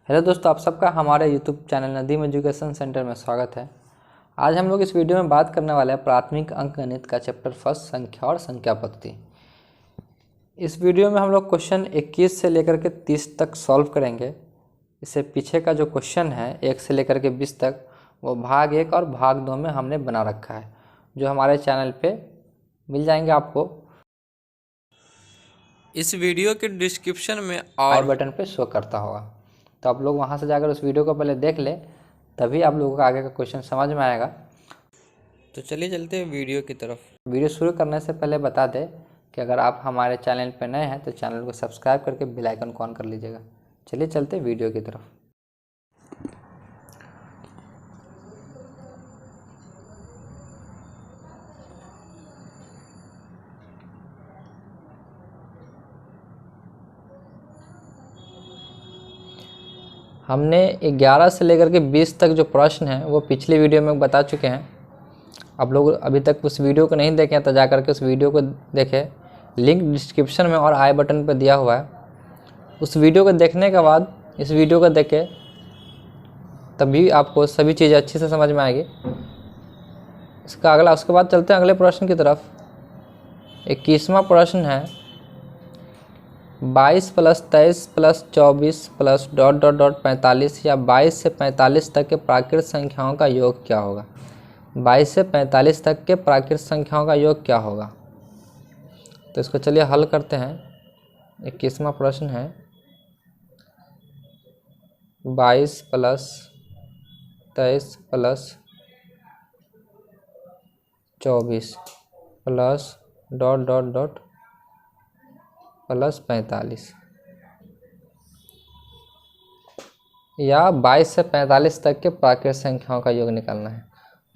Hello दोस्तों, आप सबका हमारे YouTube channel Nadeem education centre में स्वागत है। आज हम लोग इस वीडियो में बात करने वाले हैं प्राथमिक अंक गणित का चैप्टर फर्स्ट संख्या और संख्या पद्धति। इस वीडियो में हम लोग क्वेश्चन 21 से लेकर के 30 तक सॉल्व करेंगे। इससे पीछे का जो क्वेश्चन है 1 से लेकर के 20 तक वो भाग 1 और भाग 2 में हमने बना रखा है, जो हमारे चैनल पे मिल जाएंगे आपको। इस वीडियो के डिस्क्रिप्शन में आई बटन पे शो करता होगा, तो आप लोग वहाँ से जाकर उस वीडियो को पहले देख ले, तभी आप लोगों को आगे का क्वेश्चन समझ में आएगा। तो चलिए चलते हैं वीडियो की तरफ। वीडियो शुरू करने से पहले बता दें कि अगर आप हमारे चैनल पर नए हैं तो चैनल को सब्सक्राइब करके बेल आइकन को ऑन कर लीजिएगा। चलिए चलते हैं वीडियो की तरफ। हमने 11 से लेकर के 20 तक जो प्रश्न हैं वो पिछली वीडियो में बता चुके हैं। आप लोग अभी तक उस वीडियो को नहीं देखे तो जा करके उस वीडियो को देखें, लिंक डिस्क्रिप्शन में और आई बटन पर दिया हुआ है। उस वीडियो को देखने के बाद इस वीडियो को देखें, तभी आपको सभी चीज़ें अच्छे से समझ में आएगी। उसके बाद चलते हैं अगले प्रश्न की तरफ। 21वां प्रश्न है 22 + 23 + 24 + ... 45 या 22 से 45 तक के प्राकृत संख्याओं का योग क्या होगा। 22 से 45 तक के प्राकृत संख्याओं का योग क्या होगा। तो इसको चलिए हल करते हैं। 21वां प्रश्न है 22 + 23 + 24 + ... +45 या 22 से 45 तक के प्राकृत संख्याओं का योग निकालना है।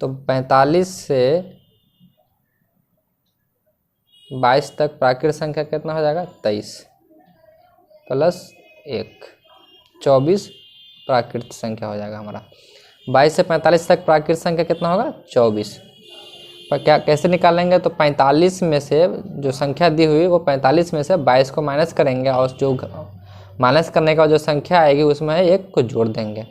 तो 45 से 22 तक प्राकृत संख्या कितना हो जाएगा, 23 + 1, 24 प्राकृत संख्या हो जाएगा हमारा। 22 से 45 तक प्राकृत संख्या कितना होगा, 24। पर क्या कैसे निकालेंगे, तो 45 में से जो संख्या दी हुई वो 45 में से 22 को माइनस करेंगे और जो माइनस करने का जो संख्या आएगी उसमें 1 को जोड़ देंगे।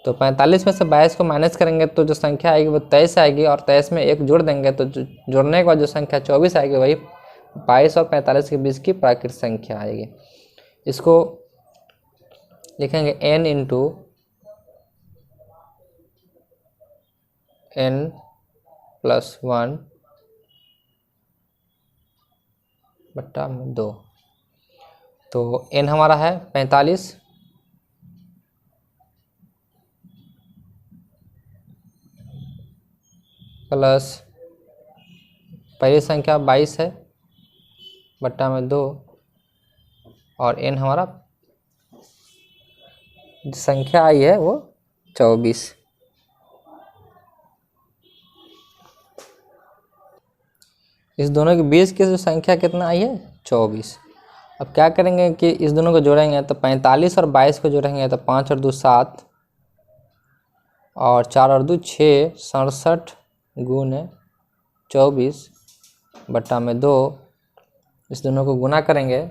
तो 45 में से 22 को माइनस करेंगे तो जो संख्या आएगी वो 23 आएगी, और 23 में 1 जोड़ देंगे तो जोड़ने के बाद जो संख्या 24 आएगी वही 22 और 45 के बीच की प्राकृत संख्या आएगी। इसको लिखेंगे n × n + 1/2। तो n हमारा है 45 प्लस पहली संख्या 22 है /2, और n हमारा संख्या आई है वो 24। इस दोनों के बीच की जो संख्या कितना आई है, 24। अब क्या करेंगे कि इस दोनों को जोड़ेंगे, तो 45 और 22 को जोड़ेंगे तो 5 और 2 7 और 4 और 2 6, 67 × 24/2। इस दोनों को गुना करेंगे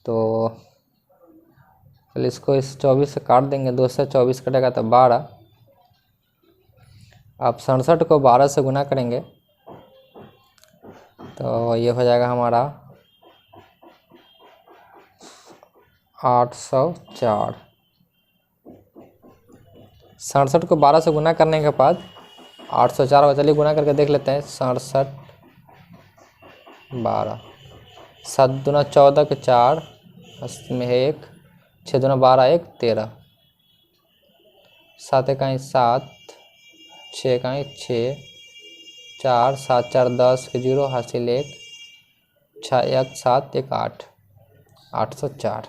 तो चलिए इसको इस 24 से काट देंगे, 2 से 24 कटेगा तो 12। अब 67 को 12 से गुना करेंगे तो ये हो जाएगा हमारा 804। 67 को 12 से गुना करने के बाद 804 हो। चलिए गुना करके देख लेते हैं। 67 12, 7 दूना 14 के 4 में 1, 6 दूना 12 1 13, 7 1 7, 6 1 6, 4 7 4 10 के 0 हासिल 1, 6 1 7 1 8, 804।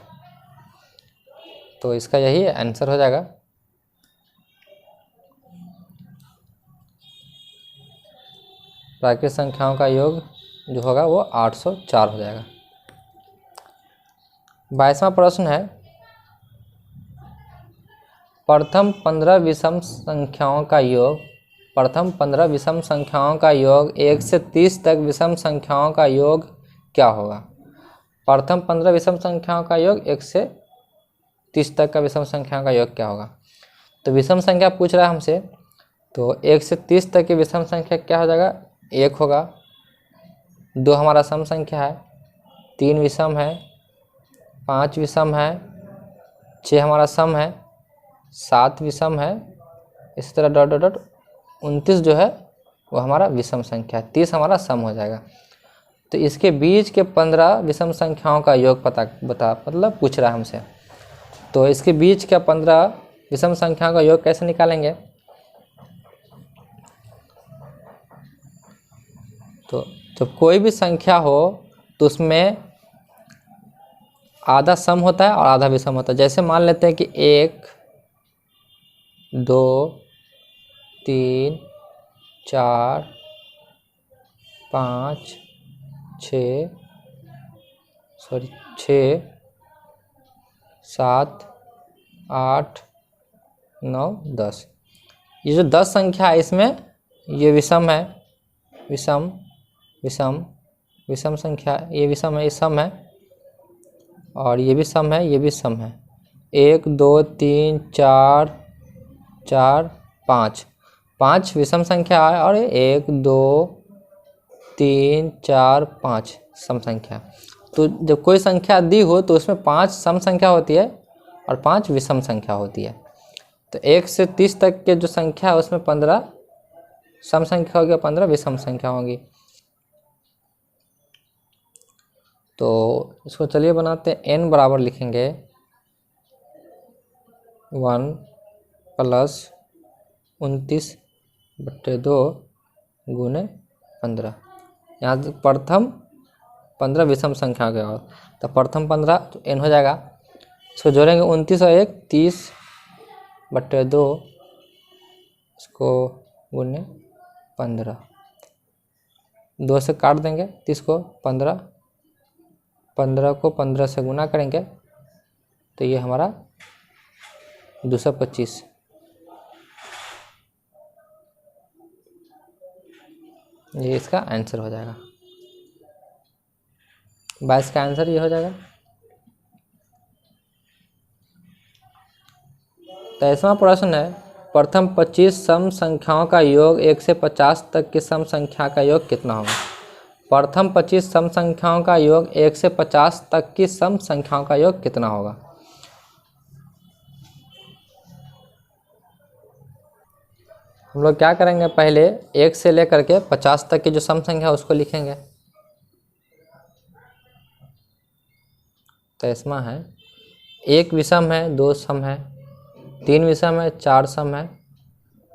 तो इसका यही आंसर हो जाएगा। प्राकृत संख्याओं का योग जो होगा वो 804 हो जाएगा। 22वां प्रश्न है प्रथम 15 विषम संख्याओं का योग। प्रथम 15 विषम संख्याओं का योग 1 से 30 तक विषम संख्याओं का योग क्या होगा। प्रथम 15 विषम संख्याओं का योग 1 से 30 तक का विषम संख्याओं का योग क्या होगा। तो विषम संख्या पूछ रहा है हमसे, तो 1 से 30 तक की विषम संख्या क्या हो जाएगा, 1 होगा। 2 हमारा सम संख्या है, 3 विषम है, 5 विषम है, 6 हमारा सम है, 7 विषम है, इसी तरह डॉट डॉट डॉट 29 जो है वो हमारा विषम संख्या है, 30 हमारा सम हो जाएगा। तो इसके बीच के 15 विषम संख्याओं का योग बता मतलब पूछ रहा है हमसे। तो इसके बीच का 15 विषम संख्याओं का योग कैसे निकालेंगे। तो जब कोई भी संख्या हो तो उसमें आधा सम होता है और आधा विषम होता है। जैसे मान लेते हैं कि 1 2 3 4 5 6 7 8 9 10, ये जो 10 संख्या है इसमें ये विषम है, विषम विषम विषम संख्या, ये विषम है, ये सम है, और ये भी सम है, ये भी सम है। 1 2 3 4 4 5, 5 विषम संख्या है, और 1 2 3 4 5 सम संख्या। तो जब कोई संख्या दी हो तो उसमें 5 सम संख्या होती है और 5 विषम संख्या होती है। तो 1 से 30 तक के जो संख्या है उसमें 15 सम संख्या होगी, 15 विषम संख्या होगी। तो इसको चलिए बनाते हैं। n बराबर लिखेंगे 1 प्लस 29/2 गुने 15। यहाँ प्रथम 15 विषम संख्या के और तो प्रथम 15 तो n हो जाएगा। इसको जोड़ेंगे 29 और 1 30/2, इसको गुने 15, 2 से काट देंगे 30 को, 15 को 15 से गुना करेंगे तो ये हमारा 225। ये इसका आंसर हो जाएगा। 22 का आंसर ये हो जाएगा। तो ऐसा प्रश्न है, प्रथम 25 सम संख्याओं का योग 1 से 50 तक की सम संख्या का योग कितना होगा। प्रथम 25 सम संख्याओं का योग 1 से 50 तक की सम संख्याओं का योग कितना होगा। हम लोग क्या करेंगे, पहले 1 से लेकर के 50 तक की जो सम संख्या है उसको लिखेंगे। तो इसमें है 1 विषम है, 2 सम है, 3 विषम है, 4 सम है,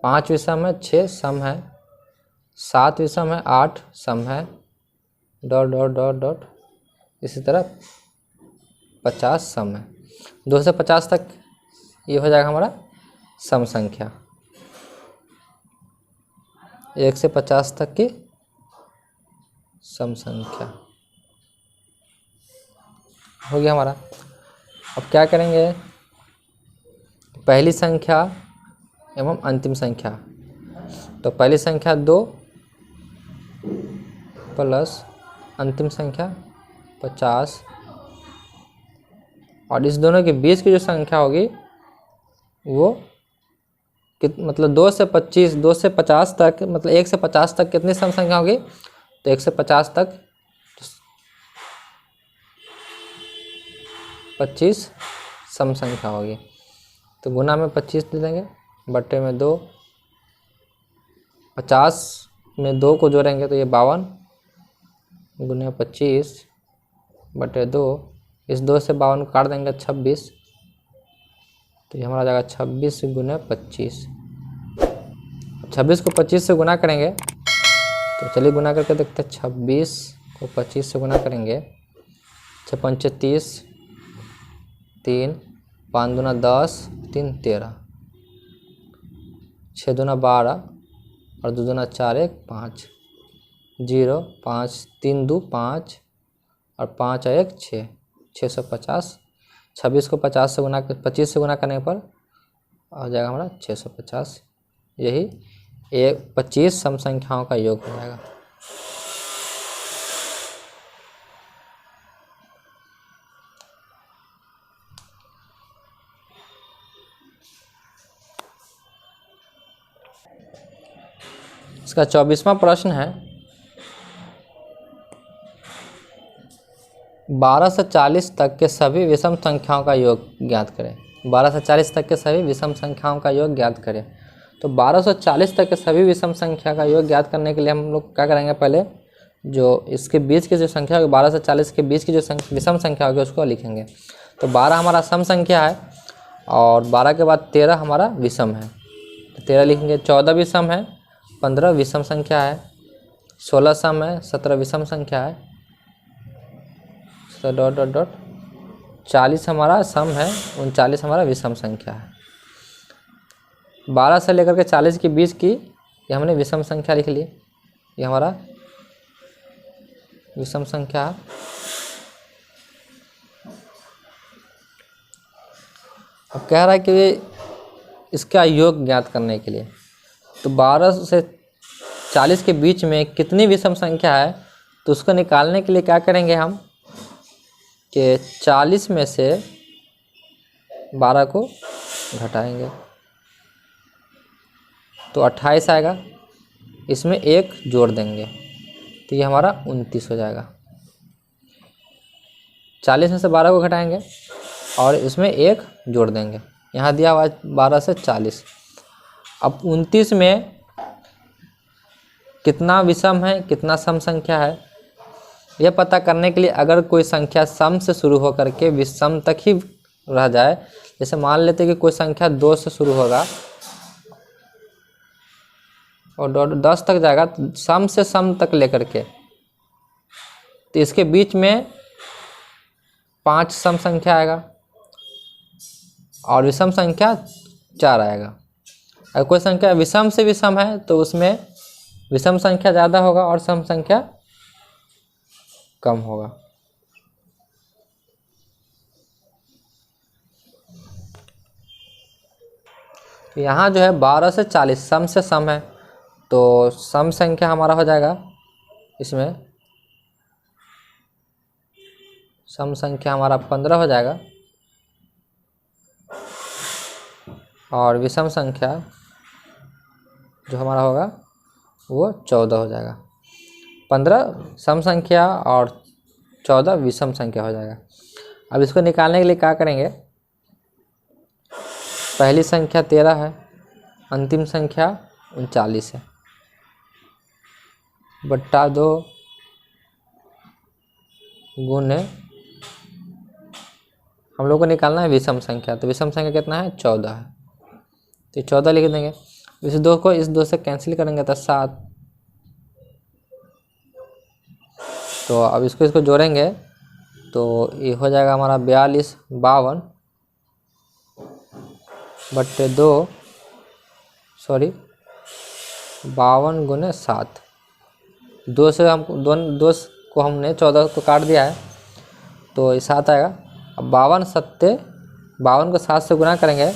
5 विषम है, 6 सम है, 7 विषम है, 8 सम है, डॉट डॉट डॉट डॉट, इसी तरह 50 सम है। 2 से 50 तक ये हो जाएगा हमारा सम संख्या। 1 से 50 तक की सम संख्या हो गया हमारा। अब क्या करेंगे, पहली संख्या एवं अंतिम संख्या। तो पहली संख्या 2 प्लस अंतिम संख्या 50, और इस दोनों के बीच की जो संख्या होगी वो मतलब 2 से 25, 2 से 50 तक, मतलब 1 से 50 तक कितनी सम संख्या होगी। तो 1 से 50 तक 25 सम संख्या होगी। तो गुना में 25 दे देंगे, बट्टे में 2, 50 में 2 को जोड़ेंगे तो ये 52 गुने 25/2, इस 2 से 52 को काट देंगे 26, तो ये हमारा जाएगा 26 गुने 25। 26 को 25 से गुना करेंगे तो चलिए गुना करके देखते हैं। 26 को 25 से गुना करेंगे, 6 पंचे 30, 3 5 दूना 10, 3 13, 6 दूना 12 और 2 दूना 4 1 5, 0 5 3 2 5 और 5 और 1 6, 650। 26 को 50 से गुना 25 से गुना करने पर आ जाएगा हमारा 650। यही 25 सम संख्याओं का योग हो जाएगा। इसका 24वां प्रश्न है 12 से 40 तक के सभी विषम संख्याओं का योग ज्ञात करें। 12 से 40 तक के सभी विषम संख्याओं का योग ज्ञात करें। तो 12 से 40 तक के सभी विषम संख्या का योग ज्ञात करने के लिए हम लोग क्या करेंगे, पहले जो इसके बीच की जो संख्या होगी 12 से 40 के बीच की जो विषम संख्या होगी उसको लिखेंगे। तो 12 हमारा सम संख्या है और 12 के बाद 13 हमारा विषम है, तो 13 लिखेंगे। 14 विषम है, 15 विषम संख्या है, 16 सम है, 17 विषम संख्या है, तो डॉट डॉट डॉट 40 हमारा सम है, 39 हमारा विषम संख्या है। 12 से लेकर के 40 के बीच की ये हमने विषम संख्या लिख ली, ये हमारा विषम संख्या है। अब कह रहा है कि इसका योग ज्ञात करने के लिए, तो 12 से 40 के बीच में कितनी विषम संख्या है, तो उसको निकालने के लिए क्या करेंगे हम कि 40 में से 12 को घटाएंगे तो 28 आएगा, इसमें 1 जोड़ देंगे तो ये हमारा 29 हो जाएगा। 40 में से 12 को घटाएंगे और इसमें 1 जोड़ देंगे, यहाँ दिया हुआ 12 से 40। अब 29 में कितना विषम है कितना सम संख्या है, यह पता करने के लिए अगर कोई संख्या सम से शुरू होकर के विषम तक ही रह जाए, जैसे मान लेते हैं कि कोई संख्या 2 से शुरू होगा और 10 तक जाएगा, तो सम से सम तक लेकर के, तो इसके बीच में 5 सम संख्या आएगा और विषम संख्या 4 आएगा। अगर कोई संख्या विषम से विषम है तो उसमें विषम संख्या ज़्यादा होगा और सम संख्या कम होगा। यहाँ जो है 12 से 40 सम से सम है, तो सम संख्या हमारा हो जाएगा, इसमें सम संख्या हमारा 15 हो जाएगा और विषम संख्या जो हमारा होगा वो 14 हो जाएगा। 15 सम संख्या और 14 विषम संख्या हो जाएगा। अब इसको निकालने के लिए क्या करेंगे, पहली संख्या 13 है, अंतिम संख्या 39 है, बट्टा 2 गुने, हम लोग को निकालना है विषम संख्या, तो विषम संख्या कितना है 14 है, तो 14 लिख देंगे। इस 2 को इस 2 से कैंसिल करेंगे तो 7, तो अब इसको जोड़ेंगे तो ये हो जाएगा हमारा 42 52 बट्टे 2 सॉरी 52 गुने 7, 2 से हम 2 को हमने 14 को काट दिया है तो ये 7 आएगा। अब 52 को 7 से गुना करेंगे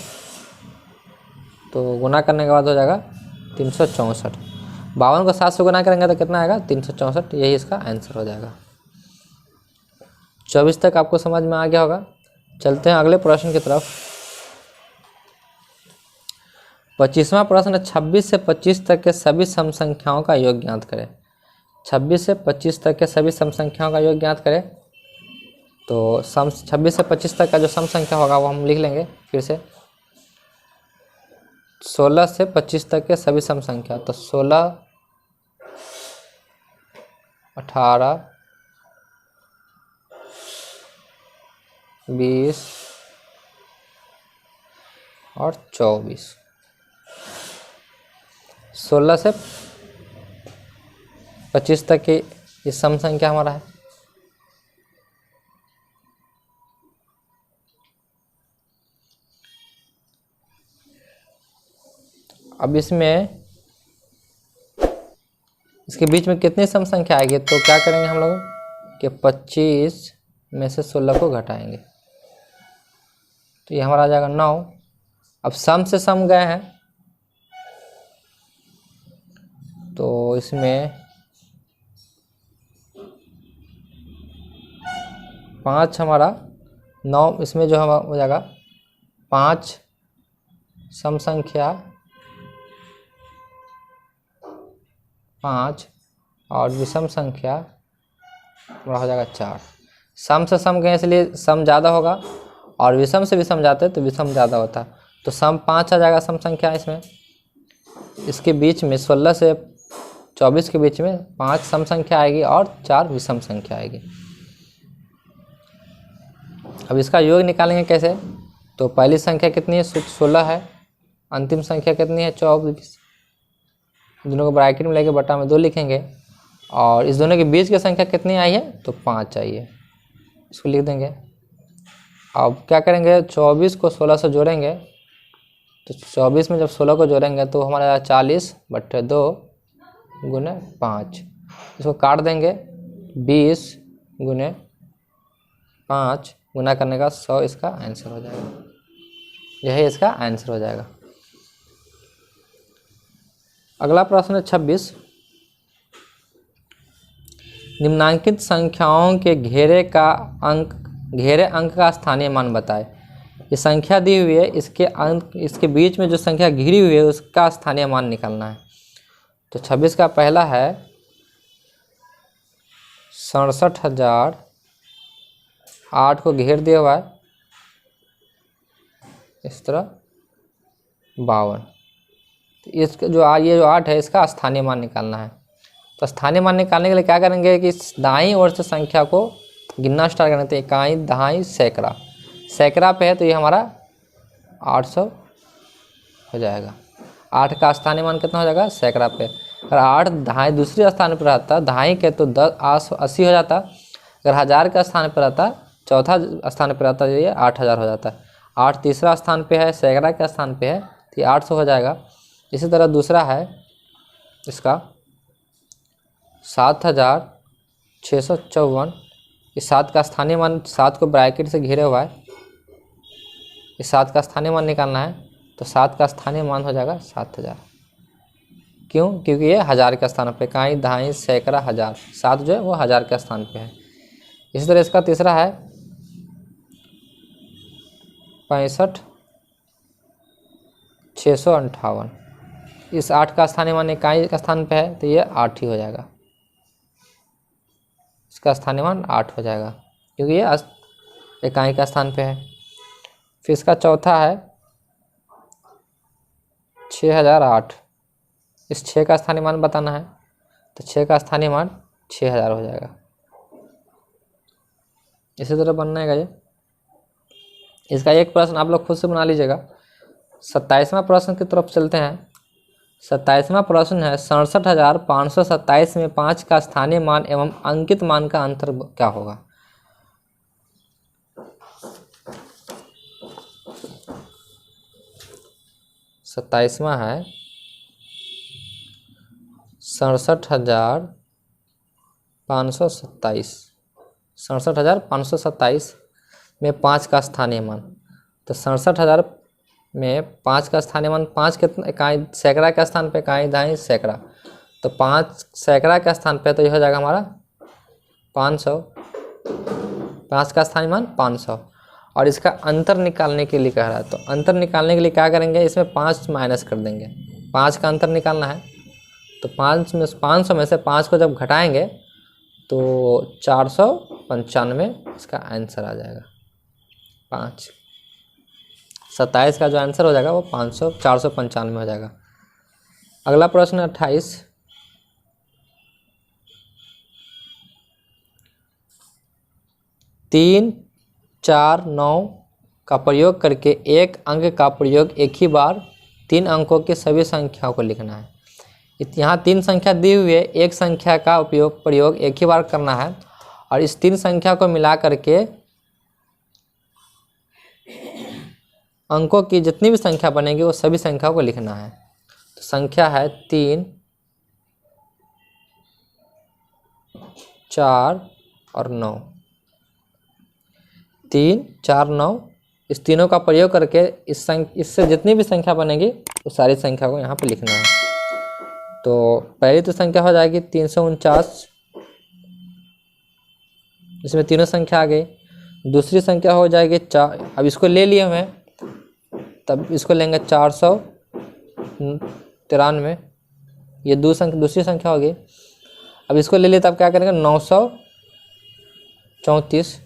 तो गुना करने के बाद हो जाएगा 364। 52 को 7 से गुना करेंगे तो कितना आएगा 364, यही इसका आंसर हो जाएगा। 24 तक आपको समझ में आ गया होगा। चलते हैं अगले प्रश्न की तरफ। 25वां प्रश्न, 26 से 25 तक के सभी सम संख्याओं का योग ज्ञात करें। 26 से 25 तक के सभी सम संख्याओं का योग ज्ञात करें। तो 26 से 25 तक का जो सम संख्या होगा वो हम लिख लेंगे फिर से। 16 से 25 तक के सभी सम संख्या, तो 16 18 20 और 24। 16 से 25 तक की ये सम संख्या हमारा है। अब इसमें इसके बीच में कितनी सम संख्या आएगी, तो क्या करेंगे हम लोग कि 25 में से 16 को घटाएंगे तो ये हमारा आ जाएगा 9। अब सम से सम गए हैं तो इसमें 5 हमारा 9, इसमें जो हमारा हो जाएगा 5 सम संख्या 5 और विषम संख्या हमारा हो जाएगा 4। सम से सम गए इसलिए सम ज़्यादा होगा, और विषम से विषम जाते तो विषम ज़्यादा होता। तो सम 5 आ जाएगा सम संख्या इसमें। इसके बीच में 16 से 24 के बीच में 5 सम संख्या आएगी और 4 विषम संख्या आएगी। अब इसका योग निकालेंगे कैसे? तो पहली संख्या कितनी है? 16 है। अंतिम संख्या कितनी है? 24। दोनों को ब्रैकेट में लेके बटा में 2 लिखेंगे, और इस दोनों के बीच की संख्या कितनी आई है? तो 5 आई है। इसको लिख देंगे। अब क्या करेंगे? 24 को 16 से जोड़ेंगे, तो 24 में जब 16 को जोड़ेंगे तो हमारा 40/2 गुने 5। इसको काट देंगे। 20 गुने 5 गुना करने का 100 इसका आंसर हो जाएगा। यही इसका आंसर हो जाएगा। अगला प्रश्न है 26। निम्नांकित संख्याओं के घेरे अंक का स्थानीय मान बताएं। ये संख्या दी हुई है, इसके बीच में जो संख्या घिरी हुई है उसका स्थानीय मान निकालना है। तो 26 का पहला है 67,000। 8 को घेर दिया हुआ है इस तरह 52। तो इसका ये जो 8 है इसका स्थानीय मान निकालना है। तो स्थानीय मान निकालने के लिए क्या करेंगे कि दाईं ओर से संख्या को गिनना स्टार्ट करते हैं। इकाई, दहाई, सैकड़ा। सैकड़ा पे है तो ये हमारा 800 हो जाएगा। 8 का स्थानीय मान कितना हो जाएगा? सैकड़ा पे। अगर 8 दहाई दूसरे स्थान पर रहता, दहाई के तो 80 हो जाता। अगर 1000 का स्थान पर रहता, चौथा स्थान पर रहता, ये 8000 हो जाता। 8 तीसरा स्थान पे है, सैकड़ा के स्थान पे है, तो ये 800 हो जाएगा। इसी तरह दूसरा है इसका 7654। इस 7 का स्थानीय मान, 7 को ब्रैकेट से घेरे हुआ है, इस 7 का स्थानीय मान निकालना है। तो 7 का स्थानीय मान हो जाएगा 7000। क्यों? क्योंकि ये 1000 के स्थान पे, इकाई, दहाई, सैकड़ा, 1000। 7 जो है वो 1000 के स्थान पे है। इसी तरह इसका तीसरा है 65,658। इस 8 का स्थानीय मान इकाई का स्थान पे है तो ये 8 ही हो जाएगा। इसका स्थानीय मान 8 हो जाएगा क्योंकि ये इकाई का स्थान पे है। फिर इसका चौथा है 6008। इस 6 का स्थानीय मान बताना है, तो 6 का स्थानीय मान 6000 हो जाएगा। इसी तरह बनना है ये। इसका एक प्रश्न आप लोग खुद से बना लीजिएगा। 27वां प्रश्न की तरफ चलते हैं। 27वां प्रश्न है 67,527 में 5 का स्थानीय मान एवं अंकित मान का अंतर क्या होगा? सत्ताईसवां है 67,527। 67,527 में 5 का स्थानीय मान। तो 67,000 में 5 का स्थानीय मान, 5 कितना इकाई, सैकड़ा के स्थान पे इकाई, दहाई, सैकड़ा। तो 5 सैकड़ा के स्थान पे तो ये हो जाएगा हमारा 500। 5 का स्थानीय मान 500। और इसका अंतर निकालने के लिए कह रहा है, तो अंतर निकालने के लिए क्या करेंगे? इसमें 5 माइनस कर देंगे। 5 का अंतर निकालना है तो 500 में से 5 को जब घटाएंगे तो 495 इसका आंसर आ जाएगा। 5 27 का जो आंसर हो जाएगा वो 495 हो जाएगा। अगला प्रश्न 28। 3, 4, 9 का प्रयोग करके एक अंक का प्रयोग एक ही बार 3 अंकों की सभी संख्याओं को लिखना है। यहाँ 3 संख्या दी हुई है, एक संख्या का प्रयोग एक ही बार करना है और इस 3 संख्या को मिला करके अंकों की जितनी भी संख्या बनेगी वो सभी संख्याओं को लिखना है। तो संख्या है 3, 4 और 9। 3, 4, 9 इस तीनों का प्रयोग करके इससे जितनी भी संख्या बनेगी वो सारी संख्या को यहाँ पे लिखना है। तो पहली तो संख्या हो जाएगी 349, इसमें तीनों संख्या आ गई। दूसरी संख्या हो जाएगी 4, अब इसको ले लिए हमें, तब इसको लेंगे 493। ये दूसरी संख्या होगी। अब इसको ले लेते, अब क्या करेंगे 934।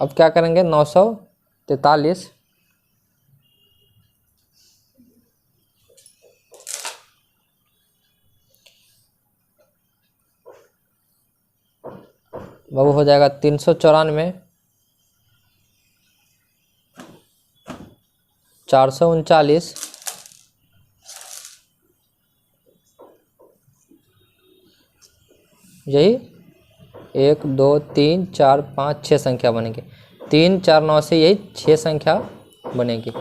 अब क्या करेंगे 943। वो हो जाएगा 394, 439, यही 1 2 3 4 5 6 संख्या बनेगी। 3 4 9 से यही 6 संख्या बनेगी।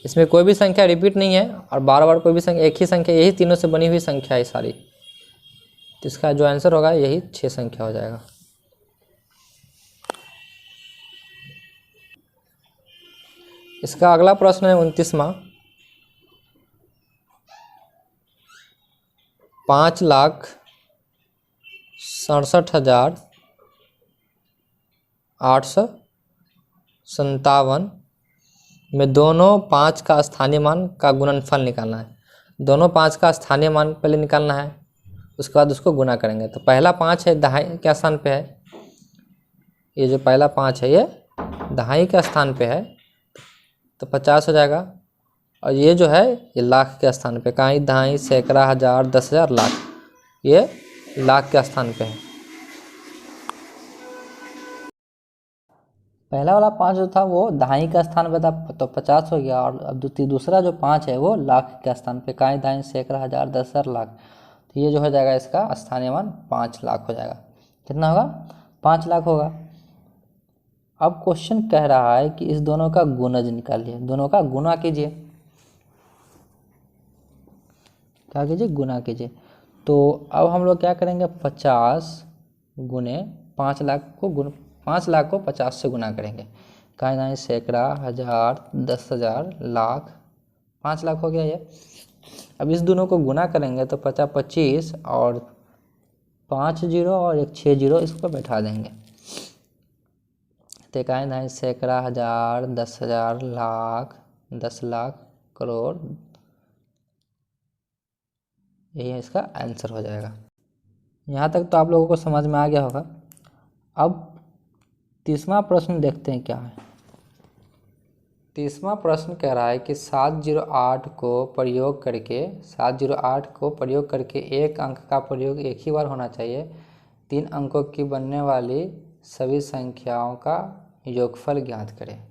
इसमें कोई भी संख्या रिपीट नहीं है और बार बार कोई भी संख्या, एक ही संख्या, यही तीनों से बनी हुई संख्या है सारी। तो इसका जो आंसर होगा यही 6 संख्या हो जाएगा। इसका अगला प्रश्न है 29वां। 5,67,857 में दोनों 5 का स्थानीय मान का गुणनफल निकालना है। दोनों 5 का स्थानीय मान पहले निकालना है, उसके बाद उसको गुना करेंगे। तो पहला 5 है दहाई के स्थान पे है, ये जो पहला 5 है ये दहाई के स्थान पे है, तो 50 हो जाएगा। और ये जो है ये लाख के स्थान पे, कहीं दहाई, सैकड़ा, हज़ार, 10,000, लाख, ये लाख के स्थान पे है। पहला वाला 5 जो था वो दहाई का स्थान पे था, तो 50 हो गया। और अब दूसरा जो 5 है वो लाख के स्थान पे, कहीं दहाई, सैकड़ा, हज़ार, 10,000, लाख, तो ये जो हो जाएगा इसका स्थानीय मान 5 लाख हो जाएगा। कितना होगा? 5 लाख होगा। अब क्वेश्चन कह रहा है कि इस दोनों का गुणज निकालिए, दोनों का गुना कीजिए। क्या कीजिए? गुना कीजिए। तो अब हम लोग क्या करेंगे, 50 गुने 5 लाख को 5 लाख को 50 से गुना करेंगे। कहीं ना सैकड़ा, हज़ार, 10,000, लाख, 5 लाख हो गया ये। अब इस दोनों को गुना करेंगे तो 50 25 और 5 जीरो और एक 6 जीरो इसको बैठा देंगे। तो कहीं ना सैकड़ा, हज़ार, 10,000, लाख, 10 लाख, करोड़, यही इसका आंसर हो जाएगा। यहाँ तक तो आप लोगों को समझ में आ गया होगा। अब 30वां प्रश्न देखते हैं क्या है। 30वां प्रश्न कह रहा है कि 708 को प्रयोग करके एक अंक का प्रयोग एक ही बार होना चाहिए। 3 अंकों की बनने वाली सभी संख्याओं का योगफल ज्ञात करें।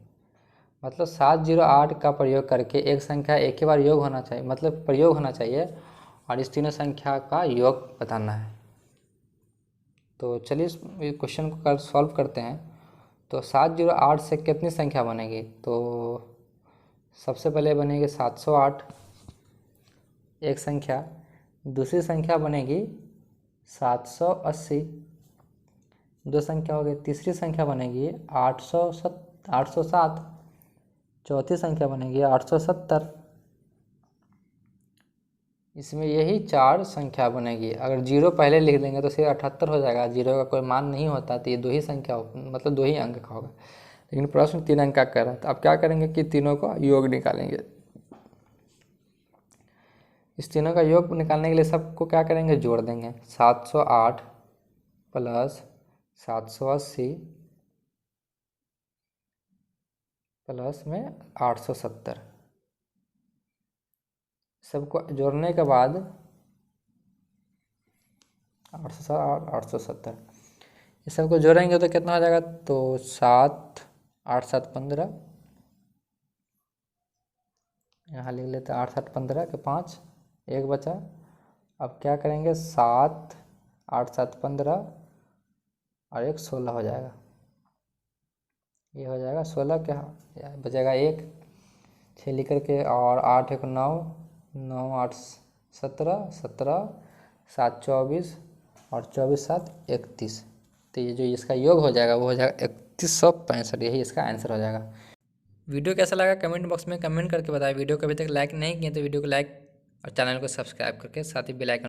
मतलब 708 का प्रयोग करके एक संख्या एक ही बार योग होना चाहिए, मतलब प्रयोग होना चाहिए, और इस तीनों संख्या का योग बताना है। तो चलिए इस क्वेश्चन को सॉल्व करते हैं। तो 708 से कितनी संख्या बनेगी? तो सबसे पहले बनेगी 708 एक संख्या, दूसरी संख्या बनेगी 780, 2 संख्या हो गई। तीसरी संख्या बनेगी 807, चौथी संख्या बनेगी 870। इसमें यही 4 संख्या बनेगी। अगर जीरो पहले लिख देंगे तो सिर्फ 78 हो जाएगा, जीरो का कोई मान नहीं होता, तो ये 2 ही संख्या मतलब 2 ही अंक का होगा। लेकिन प्रश्न 3 अंक का कर रहा है, तो अब क्या करेंगे कि तीनों का योग निकालेंगे। इस तीनों का योग निकालने के लिए सबको क्या करेंगे, जोड़ देंगे। 708 प्लस 780 प्लस में 870, सबको जोड़ने के बाद 870, इस सबको जोड़ेंगे तो कितना हो जाएगा? तो 7 8 7 15, यहाँ लिख लेते हैं 8 7 15 के 5, एक बचा। अब क्या करेंगे, 7 8 7 15 और एक 16 हो जाएगा। ये हो जाएगा 16, क्या बचेगा 1, 6 लिख करके, और 8 1 9, 9 8 17, 17 7 24 और 24 7 31। तो ये जो इसका योग हो जाएगा वो हो जाएगा 3165, यही इसका आंसर हो जाएगा। वीडियो कैसा लगा कमेंट बॉक्स में कमेंट करके बताएं। वीडियो को अभी तक लाइक नहीं किए तो वीडियो को लाइक और चैनल को सब्सक्राइब करके साथ ही बेल आइकन